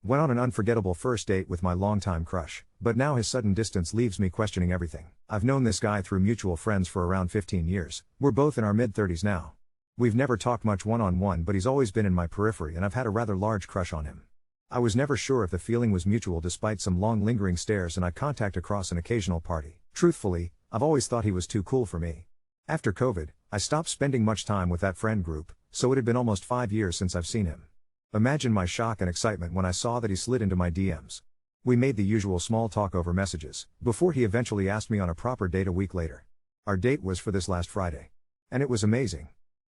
Went on an unforgettable first date with my longtime crush, but now his sudden distance leaves me questioning everything. I've known this guy through mutual friends for around 15 years, we're both in our mid-30s now. We've never talked much one-on-one, but he's always been in my periphery and I've had a rather large crush on him. I was never sure if the feeling was mutual despite some long lingering stares and eye contact across an occasional party. Truthfully, I've always thought he was too cool for me. After COVID, I stopped spending much time with that friend group, so it had been almost 5 years since I've seen him. Imagine my shock and excitement when I saw that he slid into my DMs. We made the usual small talk over messages, before he eventually asked me on a proper date a week later. Our date was for this last Friday. And it was amazing.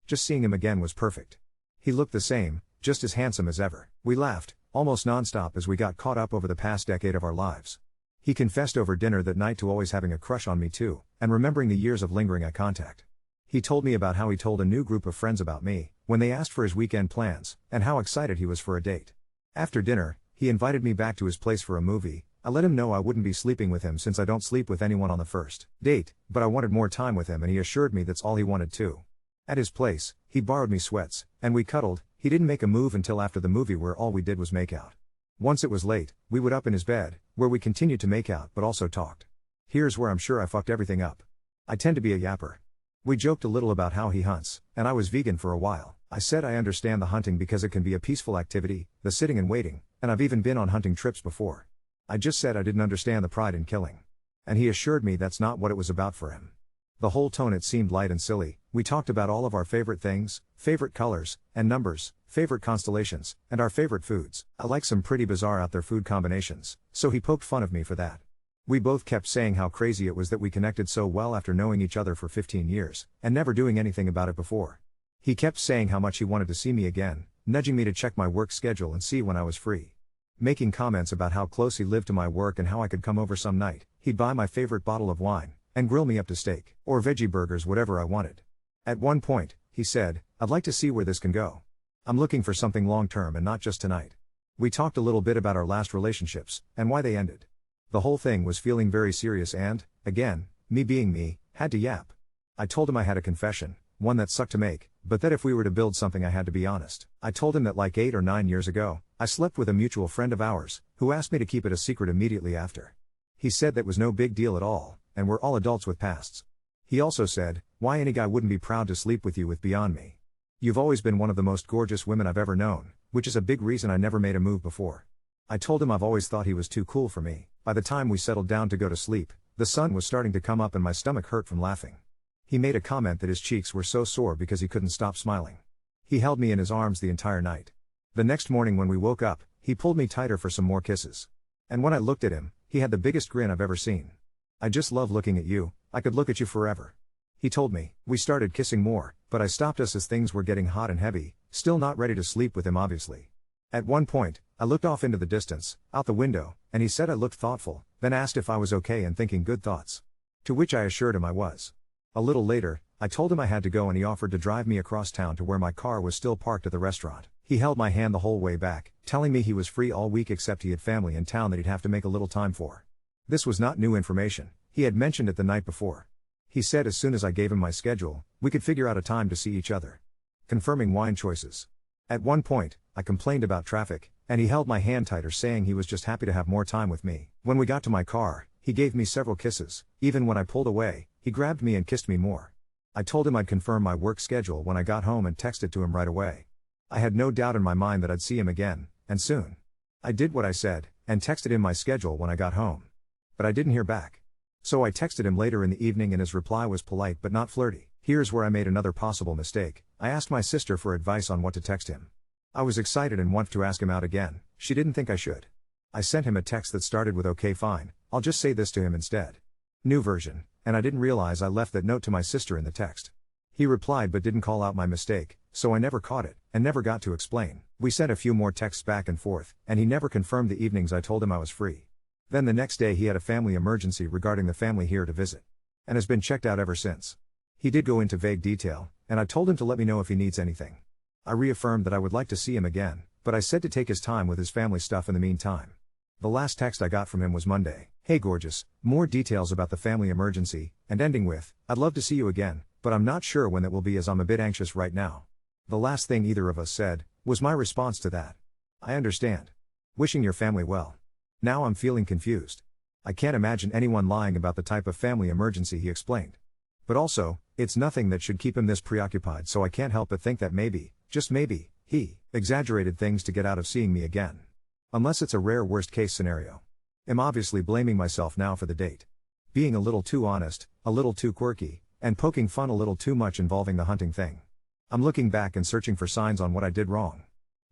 Just seeing him again was perfect. He looked the same, just as handsome as ever. We laughed, almost nonstop as we got caught up over the past decade of our lives. He confessed over dinner that night to always having a crush on me too, and remembering the years of lingering eye contact. He told me about how he told a new group of friends about me, when they asked for his weekend plans, and how excited he was for a date. After dinner, he invited me back to his place for a movie. I let him know I wouldn't be sleeping with him since I don't sleep with anyone on the first date, but I wanted more time with him and he assured me that's all he wanted too. At his place, he borrowed me sweats, and we cuddled. He didn't make a move until after the movie where all we did was make out. Once it was late, we would up in his bed, where we continued to make out but also talked. Here's where I'm sure I fucked everything up. I tend to be a yapper. We joked a little about how he hunts, and I was vegan for a while. I said I understand the hunting because it can be a peaceful activity, the sitting and waiting, and I've even been on hunting trips before. I just said I didn't understand the pride in killing. And he assured me that's not what it was about for him. The whole tone it seemed light and silly. We talked about all of our favorite things, favorite colors, and numbers, favorite constellations, and our favorite foods. I like some pretty bizarre out there food combinations, so he poked fun of me for that. We both kept saying how crazy it was that we connected so well after knowing each other for 15 years, and never doing anything about it before. He kept saying how much he wanted to see me again, nudging me to check my work schedule and see when I was free. Making comments about how close he lived to my work and how I could come over some night. He'd buy my favorite bottle of wine, and grill me up to steak, or veggie burgers, whatever I wanted. At one point, he said, "I'd like to see where this can go. I'm looking for something long-term and not just tonight." We talked a little bit about our last relationships, and why they ended. The whole thing was feeling very serious and, again, me being me, had to yap. I told him I had a confession, one that sucked to make, but that if we were to build something I had to be honest. I told him that like 8 or 9 years ago, I slept with a mutual friend of ours, who asked me to keep it a secret immediately after. He said that was no big deal at all, and we're all adults with pasts. He also said, "Why any guy wouldn't be proud to sleep with you with beyond me. You've always been one of the most gorgeous women I've ever known," which is a big reason I never made a move before. I told him I've always thought he was too cool for me. By the time we settled down to go to sleep, the sun was starting to come up and my stomach hurt from laughing. He made a comment that his cheeks were so sore because he couldn't stop smiling. He held me in his arms the entire night. The next morning when we woke up, he pulled me tighter for some more kisses. And when I looked at him, he had the biggest grin I've ever seen. "I just love looking at you, I could look at you forever," he told me. We started kissing more, but I stopped us as things were getting hot and heavy, still not ready to sleep with him obviously. At one point, I looked off into the distance, out the window, and he said I looked thoughtful, then asked if I was okay and thinking good thoughts. To which I assured him I was. A little later, I told him I had to go and he offered to drive me across town to where my car was still parked at the restaurant. He held my hand the whole way back, telling me he was free all week except he had family in town that he'd have to make a little time for. This was not new information, he had mentioned it the night before. He said as soon as I gave him my schedule, we could figure out a time to see each other. Confirming wine choices. At one point, I complained about traffic, and he held my hand tighter saying he was just happy to have more time with me. When we got to my car, he gave me several kisses. Even when I pulled away, he grabbed me and kissed me more. I told him I'd confirm my work schedule when I got home and texted to him right away. I had no doubt in my mind that I'd see him again, and soon. I did what I said, and texted him my schedule when I got home. But I didn't hear back. So I texted him later in the evening and his reply was polite but not flirty. Here's where I made another possible mistake. I asked my sister for advice on what to text him. I was excited and wanted to ask him out again. She didn't think I should. I sent him a text that started with "Okay fine, I'll just say this to him instead." New version, and I didn't realize I left that note to my sister in the text. He replied but didn't call out my mistake, so I never caught it, and never got to explain. We sent a few more texts back and forth, and he never confirmed the evenings I told him I was free. Then the next day he had a family emergency regarding the family here to visit. And has been checked out ever since. He did go into vague detail, and I told him to let me know if he needs anything. I reaffirmed that I would like to see him again, but I said to take his time with his family stuff in the meantime. The last text I got from him was Monday. "Hey gorgeous, more details about the family emergency," and ending with, "I'd love to see you again, but I'm not sure when that will be as I'm a bit anxious right now." The last thing either of us said, was my response to that. I understand. Wishing your family well. Now I'm feeling confused. I can't imagine anyone lying about the type of family emergency he explained. But also, it's nothing that should keep him this preoccupied, so I can't help but think that maybe, just maybe, he exaggerated things to get out of seeing me again. Unless it's a rare worst case scenario. I'm obviously blaming myself now for the date. Being a little too honest, a little too quirky, and poking fun a little too much involving the hunting thing. I'm looking back and searching for signs on what I did wrong.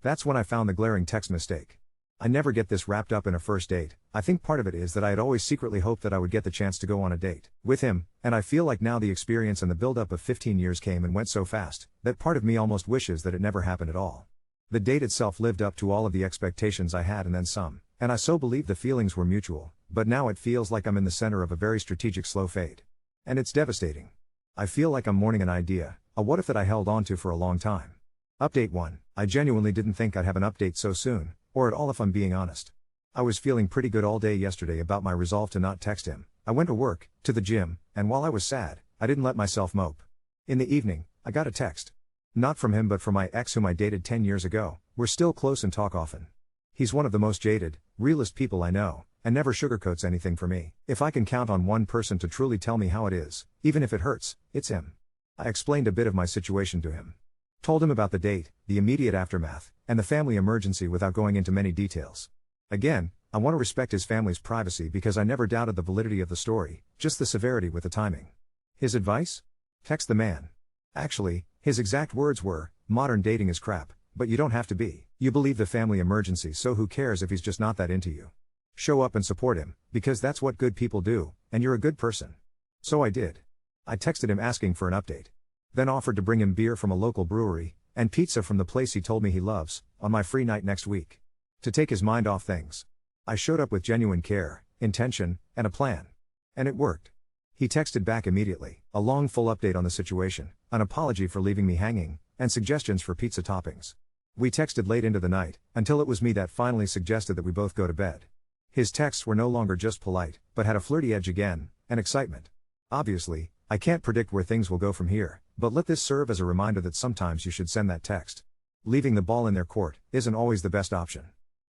That's when I found the glaring text mistake. I never get this wrapped up in a first date. I think part of it is that I had always secretly hoped that I would get the chance to go on a date with him, and I feel like now the experience and the build-up of 15 years came and went so fast, that part of me almost wishes that it never happened at all. The date itself lived up to all of the expectations I had and then some, and I so believed the feelings were mutual, but now it feels like I'm in the center of a very strategic slow fade. And it's devastating. I feel like I'm mourning an idea, a what if that I held on to for a long time. Update 1. I genuinely didn't think I'd have an update so soon, or at all if I'm being honest. I was feeling pretty good all day yesterday about my resolve to not text him. I went to work, to the gym, and while I was sad, I didn't let myself mope. In the evening, I got a text. Not from him but from my ex whom I dated 10 years ago. We're still close and talk often. He's one of the most jaded, realist people I know, and never sugarcoats anything for me. If I can count on one person to truly tell me how it is, even if it hurts, it's him. I explained a bit of my situation to him. Told him about the date, the immediate aftermath, and the family emergency without going into many details. Again, I want to respect his family's privacy because I never doubted the validity of the story, just the severity with the timing. His advice? Text the man. Actually, his exact words were, modern dating is crap, but you don't have to be. You believe the family emergency, so who cares if he's just not that into you? Show up and support him, because that's what good people do, and you're a good person. So I did. I texted him asking for an update. Then offered to bring him beer from a local brewery, and pizza from the place he told me he loves, on my free night next week. To take his mind off things. I showed up with genuine care, intention, and a plan. And it worked. He texted back immediately, a long full update on the situation, an apology for leaving me hanging, and suggestions for pizza toppings. We texted late into the night, until it was me that finally suggested that we both go to bed. His texts were no longer just polite, but had a flirty edge again, and excitement. Obviously, I can't predict where things will go from here, but let this serve as a reminder that sometimes you should send that text. Leaving the ball in their court isn't always the best option.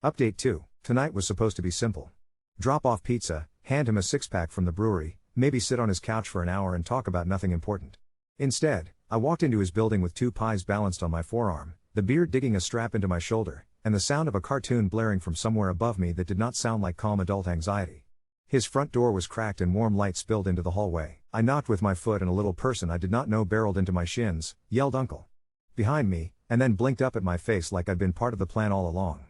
Update 2. Tonight was supposed to be simple. Drop off pizza, hand him a six-pack from the brewery, maybe sit on his couch for an hour and talk about nothing important. Instead, I walked into his building with 2 pies balanced on my forearm, the beard digging a strap into my shoulder, and the sound of a cartoon blaring from somewhere above me that did not sound like calm adult anxiety. His front door was cracked and warm light spilled into the hallway. I knocked with my foot and a little person I did not know barreled into my shins, yelled "Uncle!" behind me, and then blinked up at my face like I'd been part of the plan all along.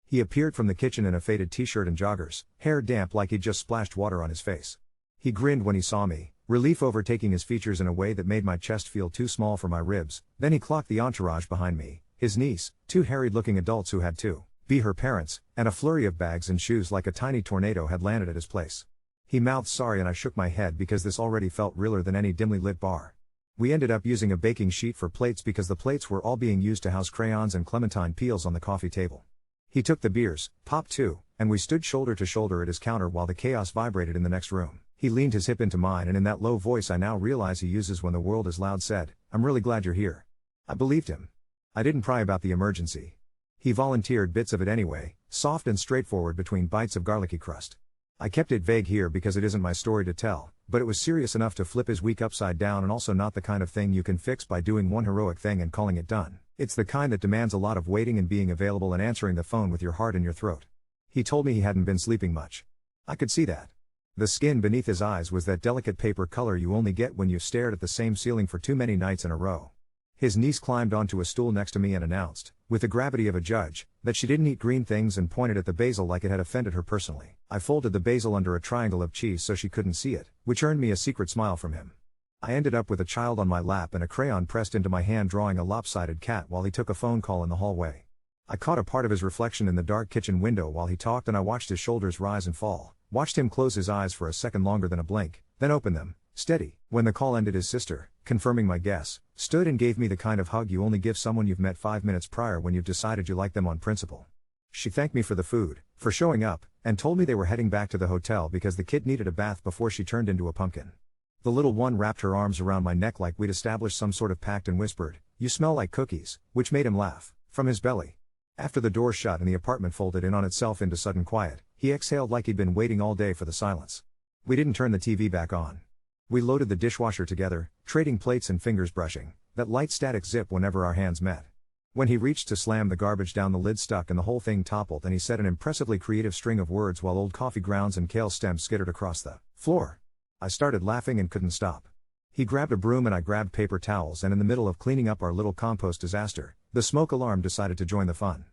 He appeared from the kitchen in a faded t-shirt and joggers, hair damp like he'd just splashed water on his face. He grinned when he saw me, relief overtaking his features in a way that made my chest feel too small for my ribs. Then he clocked the entourage behind me, his niece, 2 harried-looking adults who had to be her parents, and a flurry of bags and shoes like a tiny tornado had landed at his place. He mouthed sorry and I shook my head because this already felt realer than any dimly lit bar. We ended up using a baking sheet for plates because the plates were all being used to house crayons and clementine peels on the coffee table. He took the beers, popped 2, and we stood shoulder to shoulder at his counter while the chaos vibrated in the next room. He leaned his hip into mine and in that low voice I now realize he uses when the world is loud said, "I'm really glad you're here." I believed him. I didn't pry about the emergency. He volunteered bits of it anyway, soft and straightforward between bites of garlicky crust. I kept it vague here because it isn't my story to tell, but it was serious enough to flip his week upside down and also not the kind of thing you can fix by doing one heroic thing and calling it done. It's the kind that demands a lot of waiting and being available and answering the phone with your heart in your throat. He told me he hadn't been sleeping much. I could see that. The skin beneath his eyes was that delicate paper color you only get when you've stared at the same ceiling for too many nights in a row. His niece climbed onto a stool next to me and announced, with the gravity of a judge, that she didn't eat green things and pointed at the basil like it had offended her personally. I folded the basil under a triangle of cheese so she couldn't see it, which earned me a secret smile from him. I ended up with a child on my lap and a crayon pressed into my hand drawing a lopsided cat while he took a phone call in the hallway. I caught a part of his reflection in the dark kitchen window while he talked and I watched his shoulders rise and fall, watched him close his eyes for a second longer than a blink, then open them, steady. When the call ended his sister, confirming my guess, stood and gave me the kind of hug you only give someone you've met 5 minutes prior when you've decided you like them on principle. She thanked me for the food, for showing up, and told me they were heading back to the hotel because the kid needed a bath before she turned into a pumpkin. The little one wrapped her arms around my neck like we'd established some sort of pact and whispered, "You smell like cookies," which made him laugh, from his belly. After the door shut and the apartment folded in on itself into sudden quiet, he exhaled like he'd been waiting all day for the silence. We didn't turn the TV back on. We loaded the dishwasher together, trading plates and fingers brushing, that light static zip whenever our hands met. When he reached to slam the garbage down, the lid stuck and the whole thing toppled, and he said an impressively creative string of words while old coffee grounds and kale stems skittered across the floor. I started laughing and couldn't stop. He grabbed a broom and I grabbed paper towels, and in the middle of cleaning up our little compost disaster, the smoke alarm decided to join the fun.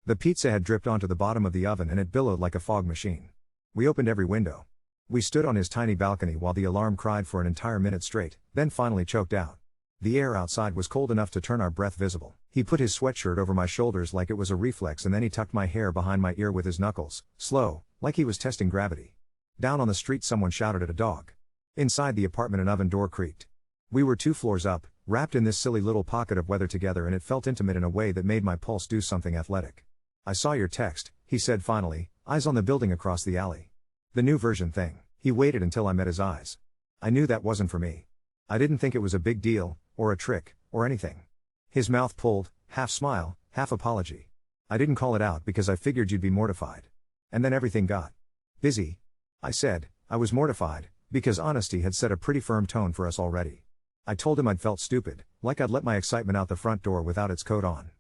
The pizza had dripped onto the bottom of the oven and it billowed like a fog machine. We opened every window. We stood on his tiny balcony while the alarm cried for an entire minute straight, then finally choked out. The air outside was cold enough to turn our breath visible. He put his sweatshirt over my shoulders like it was a reflex, and then he tucked my hair behind my ear with his knuckles, slow, like he was testing gravity. Down on the street someone shouted at a dog. Inside the apartment an oven door creaked. We were 2 floors up, wrapped in this silly little pocket of weather together, and it felt intimate in a way that made my pulse do something athletic. "I saw your text," he said finally, eyes on the building across the alley. "The new version thing." He waited until I met his eyes. I knew that wasn't for me. I didn't think it was a big deal, or a trick, or anything. His mouth pulled, half smile, half apology. "I didn't call it out because I figured you'd be mortified. And then everything got busy." I said, I was mortified, because honesty had set a pretty firm tone for us already. I told him I'd felt stupid, like I'd let my excitement out the front door without its coat on.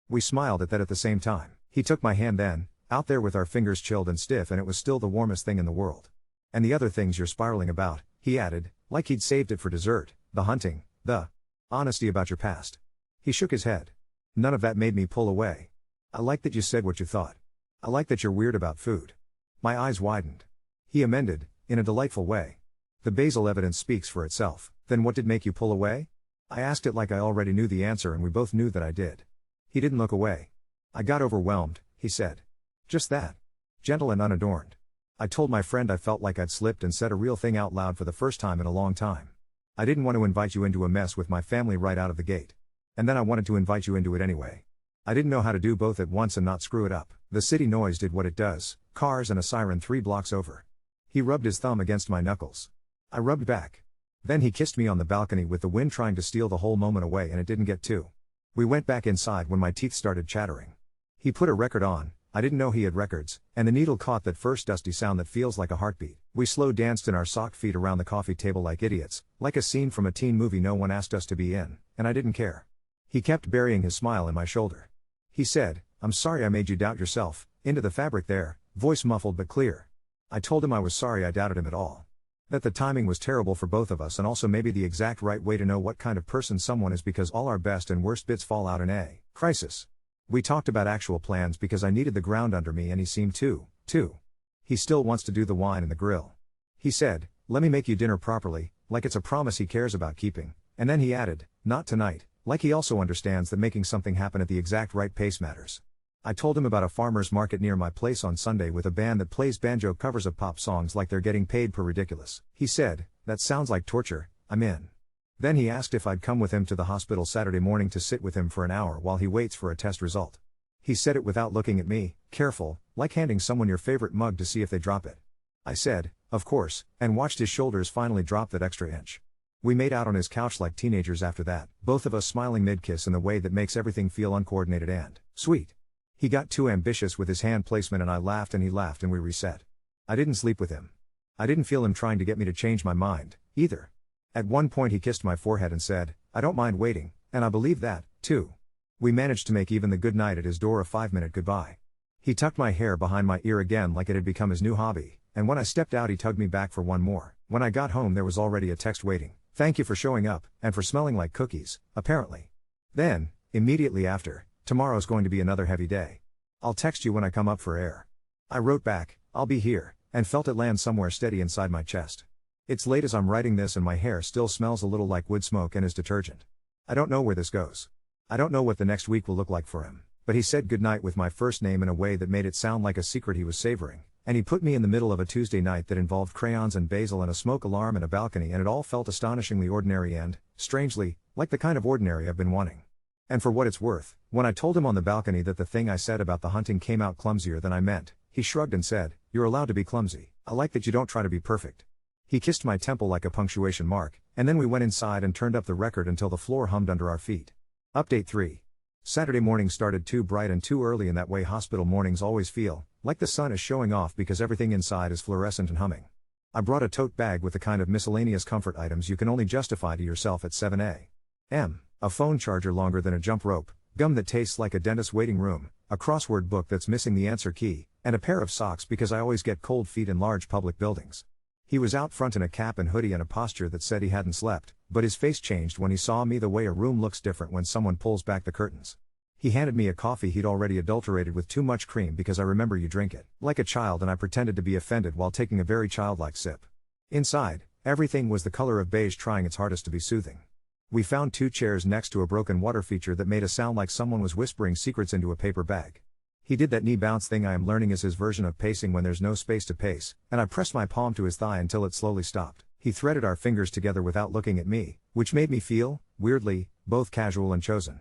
We smiled at that at the same time. He took my hand then, out there with our fingers chilled and stiff, and it was still the warmest thing in the world. "And the other things you're spiraling about," he added, like he'd saved it for dessert, "the hunting, the honesty about your past." He shook his head. "None of that made me pull away. I like that you said what you thought. I like that you're weird about food." My eyes widened. He amended, in a delightful way. "The basal evidence speaks for itself. Then what did make you pull away?" I asked it like I already knew the answer, and we both knew that I did. He didn't look away. "I got overwhelmed," he said. Just that. Gentle and unadorned. I told my friend I felt like I'd slipped and said a real thing out loud for the first time in a long time. "I didn't want to invite you into a mess with my family right out of the gate. And then I wanted to invite you into it anyway. I didn't know how to do both at once and not screw it up." The city noise did what it does, cars and a siren 3 blocks over. He rubbed his thumb against my knuckles. I rubbed back. Then he kissed me on the balcony with the wind trying to steal the whole moment away, and it didn't get to. We went back inside when my teeth started chattering. He put a record on. I didn't know he had records, and the needle caught that first dusty sound that feels like a heartbeat. We slow danced in our sock feet around the coffee table like idiots, like a scene from a teen movie no one asked us to be in, and I didn't care. He kept burying his smile in my shoulder. He said, "I'm sorry I made you doubt yourself," into the fabric there, voice muffled but clear. I told him I was sorry I doubted him at all. That the timing was terrible for both of us, and also maybe the exact right way to know what kind of person someone is, because all our best and worst bits fall out in a crisis. We talked about actual plans because I needed the ground under me, and he seemed to, too. He still wants to do the wine and the grill. He said, "Let me make you dinner properly," like it's a promise he cares about keeping, and then he added, "Not tonight," like he also understands that making something happen at the exact right pace matters. I told him about a farmer's market near my place on Sunday with a band that plays banjo covers of pop songs like they're getting paid per ridiculous. He said, "That sounds like torture, I'm in." Then he asked if I'd come with him to the hospital Saturday morning to sit with him for an hour while he waits for a test result. He said it without looking at me, careful, like handing someone your favorite mug to see if they drop it. I said, "Of course," and watched his shoulders finally drop that extra inch. We made out on his couch like teenagers after that, both of us smiling mid-kiss in the way that makes everything feel uncoordinated and sweet. He got too ambitious with his hand placement, and I laughed and he laughed, and we reset. I didn't sleep with him. I didn't feel him trying to get me to change my mind, either. At one point he kissed my forehead and said, "I don't mind waiting," and I believed that, too. We managed to make even the good night at his door a 5-minute goodbye. He tucked my hair behind my ear again like it had become his new hobby, and when I stepped out he tugged me back for one more. When I got home there was already a text waiting. "Thank you for showing up, and for smelling like cookies, apparently." Then, immediately after, "Tomorrow's going to be another heavy day. I'll text you when I come up for air." I wrote back, "I'll be here," and felt it land somewhere steady inside my chest. It's late as I'm writing this and my hair still smells a little like wood smoke and is detergent. I don't know where this goes. I don't know what the next week will look like for him, but he said goodnight with my first name in a way that made it sound like a secret he was savoring, and he put me in the middle of a Tuesday night that involved crayons and basil and a smoke alarm and a balcony, and it all felt astonishingly ordinary and, strangely, like the kind of ordinary I've been wanting. And for what it's worth, when I told him on the balcony that the thing I said about the hunting came out clumsier than I meant, he shrugged and said, "You're allowed to be clumsy. I like that you don't try to be perfect." He kissed my temple like a punctuation mark, and then we went inside and turned up the record until the floor hummed under our feet. Update 3. Saturday morning started too bright and too early in that way hospital mornings always feel, like the sun is showing off because everything inside is fluorescent and humming. I brought a tote bag with the kind of miscellaneous comfort items you can only justify to yourself at 7 a.m. A phone charger longer than a jump rope, gum that tastes like a dentist's waiting room, a crossword book that's missing the answer key, and a pair of socks because I always get cold feet in large public buildings. He was out front in a cap and hoodie and a posture that said he hadn't slept, but his face changed when he saw me the way a room looks different when someone pulls back the curtains. He handed me a coffee he'd already adulterated with too much cream because I remember you drink it like a child, and I pretended to be offended while taking a very childlike sip. Inside, everything was the color of beige, trying its hardest to be soothing. We found 2 chairs next to a broken water feature that made a sound like someone was whispering secrets into a paper bag. He did that knee bounce thing I am learning is his version of pacing when there's no space to pace, and I pressed my palm to his thigh until it slowly stopped. He threaded our fingers together without looking at me, which made me feel, weirdly, both casual and chosen.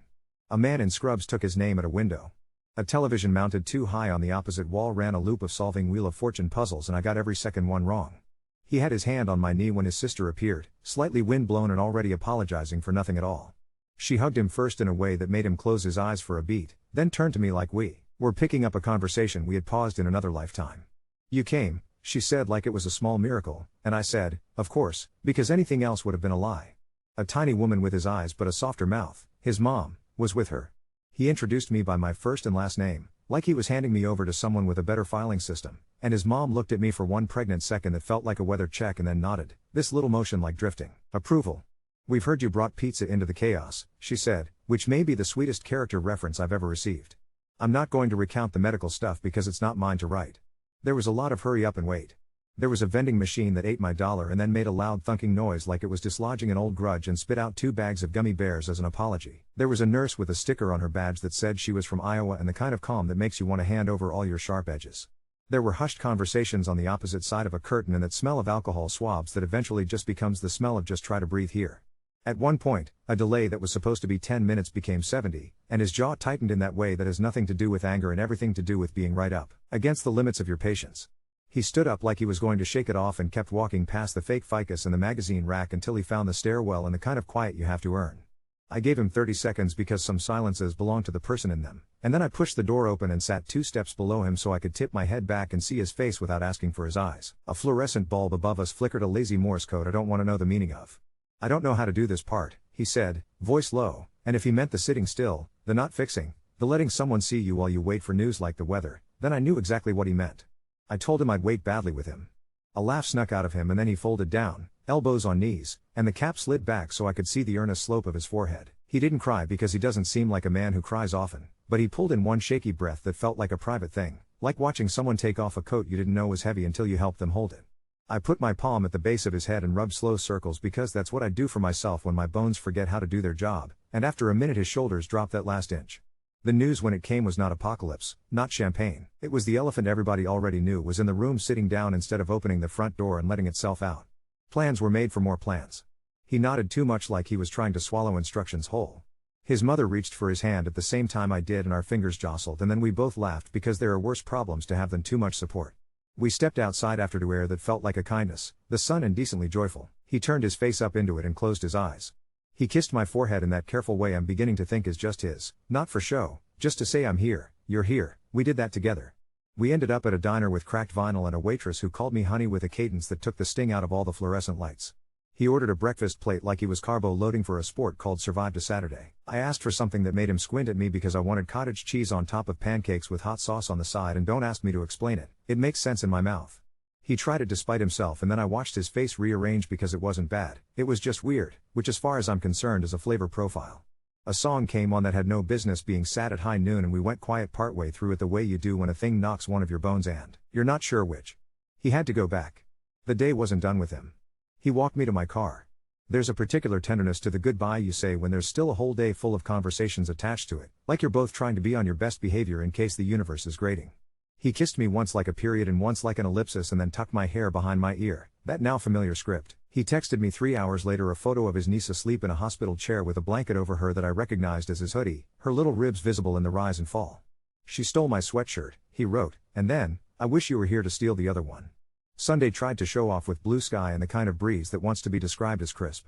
A man in scrubs took his name at a window. A television mounted too high on the opposite wall ran a loop of solving Wheel of Fortune puzzles, and I got every second one wrong. He had his hand on my knee when his sister appeared, slightly wind-blown and already apologizing for nothing at all. She hugged him first in a way that made him close his eyes for a beat, then turned to me like we were picking up a conversation we had paused in another lifetime. "You came," she said like it was a small miracle, and I said, "Of course, because anything else would have been a lie." A tiny woman with his eyes but a softer mouth, his mom, was with her. He introduced me by my first and last name, like he was handing me over to someone with a better filing system, and his mom looked at me for one pregnant second that felt like a weather check and then nodded, this little motion like drifting approval. "We've heard you brought pizza into the chaos," she said, which may be the sweetest character reference I've ever received. I'm not going to recount the medical stuff because it's not mine to write. There was a lot of hurry up and wait. There was a vending machine that ate my dollar and then made a loud thunking noise like it was dislodging an old grudge and spit out 2 bags of gummy bears as an apology. There was a nurse with a sticker on her badge that said she was from Iowa and the kind of calm that makes you want to hand over all your sharp edges. There were hushed conversations on the opposite side of a curtain and that smell of alcohol swabs that eventually just becomes the smell of just try to breathe here. At one point, a delay that was supposed to be 10 minutes became 70, and his jaw tightened in that way that has nothing to do with anger and everything to do with being right up against the limits of your patience. He stood up like he was going to shake it off and kept walking past the fake ficus and the magazine rack until he found the stairwell and the kind of quiet you have to earn. I gave him 30 seconds because some silences belong to the person in them, and then I pushed the door open and sat 2 steps below him so I could tip my head back and see his face without asking for his eyes. A fluorescent bulb above us flickered a lazy Morse code I don't want to know the meaning of. "I don't know how to do this part," he said, voice low, and if he meant the sitting still, the not fixing, the letting someone see you while you wait for news like the weather, then I knew exactly what he meant. I told him I'd wait badly with him. A laugh snuck out of him and then he folded down, elbows on knees, and the cap slid back so I could see the earnest slope of his forehead. He didn't cry because he doesn't seem like a man who cries often, but he pulled in one shaky breath that felt like a private thing, like watching someone take off a coat you didn't know was heavy until you helped them hold it. I put my palm at the base of his head and rubbed slow circles because that's what I do for myself when my bones forget how to do their job, and after a minute his shoulders dropped that last inch. The news when it came was not apocalypse, not champagne, it was the elephant everybody already knew was in the room sitting down instead of opening the front door and letting itself out. Plans were made for more plans. He nodded too much like he was trying to swallow instructions whole. His mother reached for his hand at the same time I did and our fingers jostled and then we both laughed because there are worse problems to have than too much support. We stepped outside after to air that felt like a kindness, the sun indecently joyful. He turned his face up into it and closed his eyes. He kissed my forehead in that careful way I'm beginning to think is just his, not for show, just to say I'm here, you're here. We did that together. We ended up at a diner with cracked vinyl and a waitress who called me honey with a cadence that took the sting out of all the fluorescent lights. He ordered a breakfast plate like he was carbo loading for a sport called Survive to Saturday. I asked for something that made him squint at me because I wanted cottage cheese on top of pancakes with hot sauce on the side, and don't ask me to explain it, it makes sense in my mouth. He tried it despite himself and then I watched his face rearrange because it wasn't bad, it was just weird, which as far as I'm concerned is a flavor profile. A song came on that had no business being sad at high noon and we went quiet partway through it the way you do when a thing knocks one of your bones and you're not sure which. He had to go back. The day wasn't done with him. He walked me to my car. There's a particular tenderness to the goodbye you say when there's still a whole day full of conversations attached to it, like you're both trying to be on your best behavior in case the universe is grating. He kissed me once like a period and once like an ellipsis and then tucked my hair behind my ear, that now familiar script. He texted me 3 hours later a photo of his niece asleep in a hospital chair with a blanket over her that I recognized as his hoodie, her little ribs visible in the rise and fall. "She stole my sweatshirt," he wrote, and then, "I wish you were here to steal the other one." Sunday tried to show off with blue sky and the kind of breeze that wants to be described as crisp.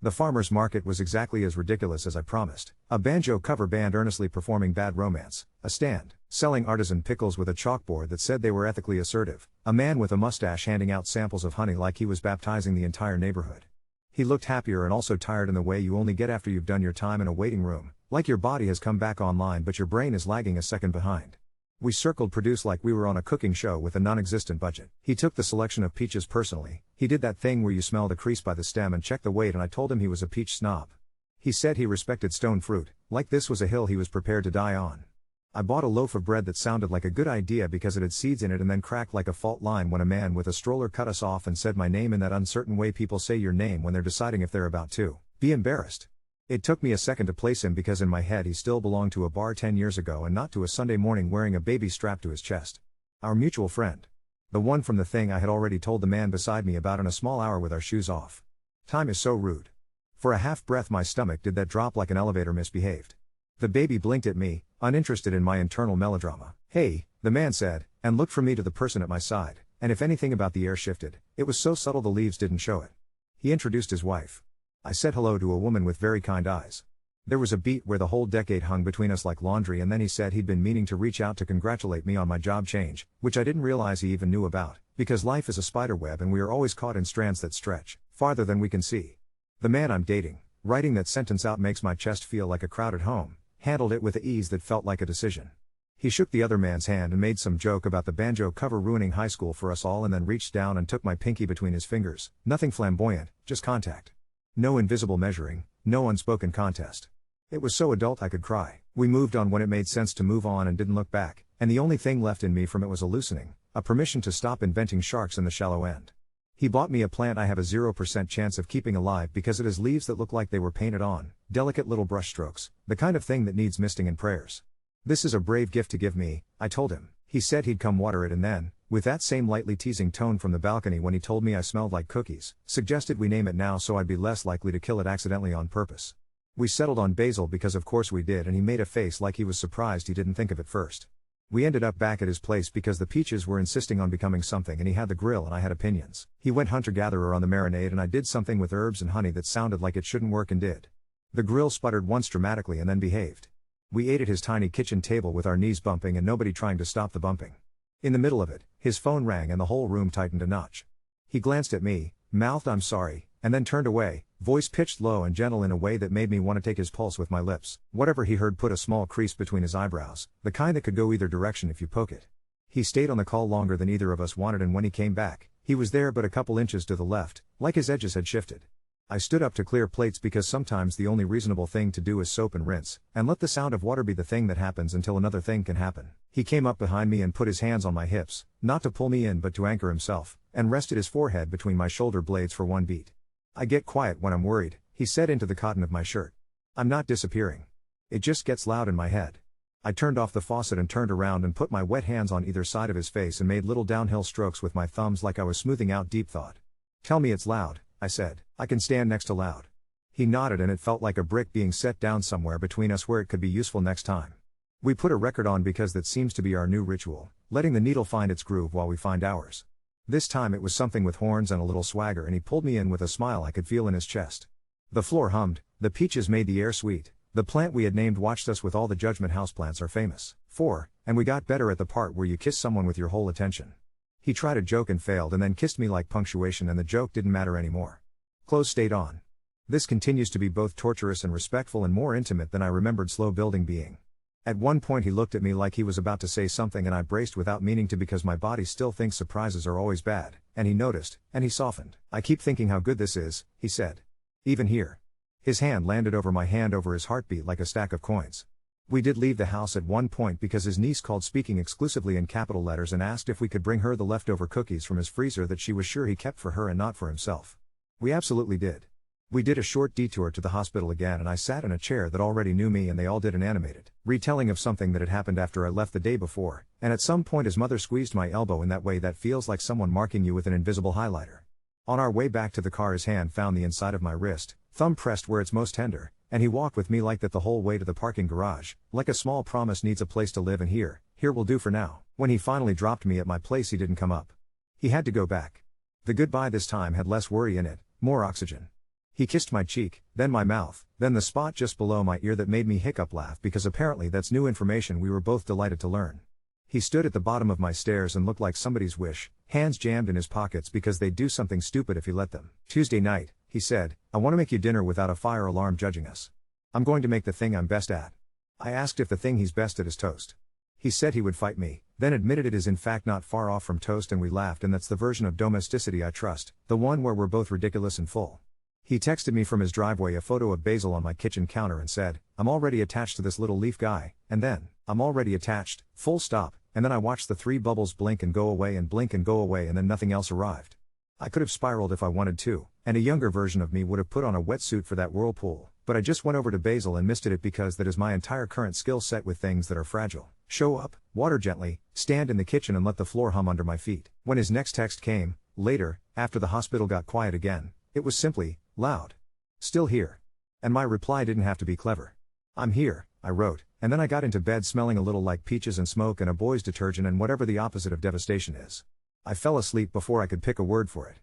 The farmer's market was exactly as ridiculous as I promised. A banjo cover band earnestly performing Bad Romance, a stand, selling artisan pickles with a chalkboard that said they were ethically assertive, a man with a mustache handing out samples of honey like he was baptizing the entire neighborhood. He looked happier and also tired in the way you only get after you've done your time in a waiting room, like your body has come back online but your brain is lagging a second behind. We circled produce like we were on a cooking show with a non-existent budget. He took the selection of peaches personally. He did that thing where you smell the crease by the stem and check the weight, and I told him he was a peach snob. He said he respected stone fruit, like this was a hill he was prepared to die on. I bought a loaf of bread that sounded like a good idea because it had seeds in it and then cracked like a fault line when a man with a stroller cut us off and said my name in that uncertain way people say your name when they're deciding if they're about to be embarrassed. It took me a second to place him because in my head he still belonged to a bar 10 years ago and not to a Sunday morning wearing a baby strapped to his chest. Our mutual friend. The one from the thing I had already told the man beside me about in a small hour with our shoes off. Time is so rude. For a half breath my stomach did that drop like an elevator misbehaved. The baby blinked at me, uninterested in my internal melodrama. Hey, the man said, and looked from me to the person at my side, and if anything about the air shifted, it was so subtle the leaves didn't show it. He introduced his wife. I said hello to a woman with very kind eyes. There was a beat where the whole decade hung between us like laundry, and then he said he'd been meaning to reach out to congratulate me on my job change, which I didn't realize he even knew about, because life is a spider web and we are always caught in strands that stretch farther than we can see. The man I'm dating, writing that sentence out makes my chest feel like a crowded home, handled it with a ease that felt like a decision. He shook the other man's hand and made some joke about the banjo cover ruining high school for us all, and then reached down and took my pinky between his fingers. Nothing flamboyant, just contact. No invisible measuring, no unspoken contest. It was so adult I could cry. We moved on when it made sense to move on and didn't look back, and the only thing left in me from it was a loosening, a permission to stop inventing sharks in the shallow end. He bought me a plant I have a 0% chance of keeping alive because it has leaves that look like they were painted on, delicate little brushstrokes, the kind of thing that needs misting and prayers. This is a brave gift to give me, I told him. He said he'd come water it, and then, with that same lightly teasing tone from the balcony when he told me I smelled like cookies, suggested we name it now so I'd be less likely to kill it accidentally on purpose. We settled on basil because of course we did, and he made a face like he was surprised he didn't think of it first. We ended up back at his place because the peaches were insisting on becoming something, and he had the grill and I had opinions. He went hunter-gatherer on the marinade and I did something with herbs and honey that sounded like it shouldn't work and did. The grill sputtered once dramatically and then behaved. We ate at his tiny kitchen table with our knees bumping and nobody trying to stop the bumping. In the middle of it, his phone rang and the whole room tightened a notch. He glanced at me, mouthed "I'm sorry," and then turned away, voice pitched low and gentle in a way that made me want to take his pulse with my lips. Whatever he heard put a small crease between his eyebrows, the kind that could go either direction if you poke it. He stayed on the call longer than either of us wanted, and when he came back, he was there but a couple inches to the left, like his edges had shifted. I stood up to clear plates because sometimes the only reasonable thing to do is soap and rinse, and let the sound of water be the thing that happens until another thing can happen. He came up behind me and put his hands on my hips, not to pull me in but to anchor himself, and rested his forehead between my shoulder blades for one beat. I get quiet when I'm worried, he said into the cotton of my shirt. I'm not disappearing. It just gets loud in my head. I turned off the faucet and turned around and put my wet hands on either side of his face and made little downhill strokes with my thumbs like I was smoothing out deep thought. Tell me it's loud, I said. I can stand next to loud. He nodded, and it felt like a brick being set down somewhere between us where it could be useful next time. We put a record on because that seems to be our new ritual, letting the needle find its groove while we find ours. This time it was something with horns and a little swagger, and he pulled me in with a smile I could feel in his chest. The floor hummed, the peaches made the air sweet, the plant we had named watched us with all the judgment houseplants are famous for, and we got better at the part where you kiss someone with your whole attention. He tried a joke and failed and then kissed me like punctuation, and the joke didn't matter anymore. Clothes stayed on. This continues to be both torturous and respectful and more intimate than I remembered slow building being. At one point he looked at me like he was about to say something, and I braced without meaning to because my body still thinks surprises are always bad, and he noticed, and he softened. I keep thinking how good this is, he said. Even here. His hand landed over my hand over his heartbeat like a stack of coins. We did leave the house at one point because his niece called speaking exclusively in capital letters and asked if we could bring her the leftover cookies from his freezer that she was sure he kept for her and not for himself. We absolutely did. We did a short detour to the hospital again, and I sat in a chair that already knew me, and they all did an animated retelling of something that had happened after I left the day before, and at some point his mother squeezed my elbow in that way that feels like someone marking you with an invisible highlighter. On our way back to the car his hand found the inside of my wrist, thumb pressed where it's most tender, and he walked with me like that the whole way to the parking garage, like a small promise needs a place to live and here will do for now. When he finally dropped me at my place he didn't come up. He had to go back. The goodbye this time had less worry in it, more oxygen. He kissed my cheek, then my mouth, then the spot just below my ear that made me hiccup laugh because apparently that's new information we were both delighted to learn. He stood at the bottom of my stairs and looked like somebody's wish, hands jammed in his pockets because they'd do something stupid if he let them. Tuesday night, he said, I want to make you dinner without a fire alarm judging us. I'm going to make the thing I'm best at. I asked if the thing he's best at is toast. He said he would fight me, then admitted it is in fact not far off from toast and we laughed and that's the version of domesticity I trust, the one where we're both ridiculous and full. He texted me from his driveway a photo of basil on my kitchen counter and said, I'm already attached to this little leaf guy, and then, I'm already attached, full stop, and then I watched the 3 bubbles blink and go away and blink and go away and then nothing else arrived. I could have spiraled if I wanted to, and a younger version of me would have put on a wetsuit for that whirlpool, but I just went over to basil and misted it because that is my entire current skill set with things that are fragile. Show up, water gently, stand in the kitchen and let the floor hum under my feet. When his next text came, later, after the hospital got quiet again, it was simply, loud. Still here. And my reply didn't have to be clever. I'm here, I wrote, and then I got into bed smelling a little like peaches and smoke and a boy's detergent and whatever the opposite of devastation is. I fell asleep before I could pick a word for it.